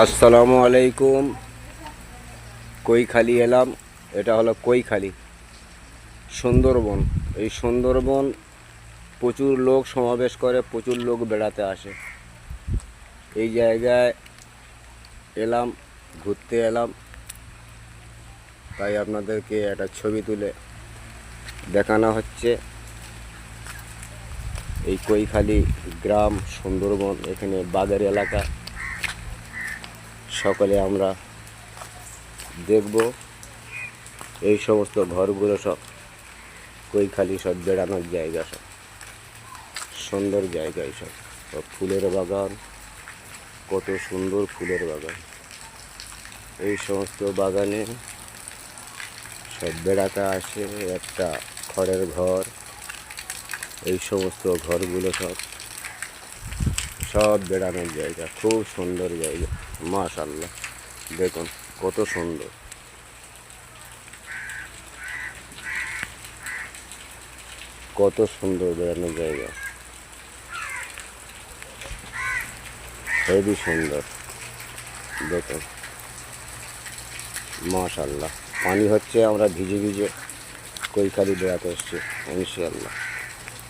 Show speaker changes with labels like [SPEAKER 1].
[SPEAKER 1] আসসালামু আলাইকুম। কৈখালি এলাম। এটা হলো কৈখালি, সুন্দরবন। এই সুন্দরবন প্রচুর লোক সমাবেশ করে, প্রচুর লোক বেড়াতে আসে। এই জায়গায় এলাম, ঘুরতে এলাম, তাই আপনাদেরকে একটা ছবি তুলে দেখানো হচ্ছে। এই কৈখালি গ্রাম, সুন্দরবন, এখানে বাগের এলাকা। সকলে আমরা দেখব। এই সমস্ত ঘরগুলো সব কৈখালি, সব বেড়ানোর জায়গা, সব সুন্দর জায়গা। এইসব সব ফুলের বাগান, কত সুন্দর ফুলের বাগান। এই সমস্ত বাগানে সব বেড়াতে আসে। একটা খড়ের ঘর, এই সমস্ত ঘরগুলো সব সব বেড়ানোর জায়গা। খুব সুন্দর জায়গা, মাশাআল্লাহ। দেখুন কত সুন্দর, কত সুন্দর বেড়ানোর জায়গা, হেবি সুন্দর। দেখুন মাশাআল্লাহ। পানি হচ্ছে, আমরা ভিজে ভিজে কৈখালি বেড়াতে এসছি ইনশাআল্লাহ।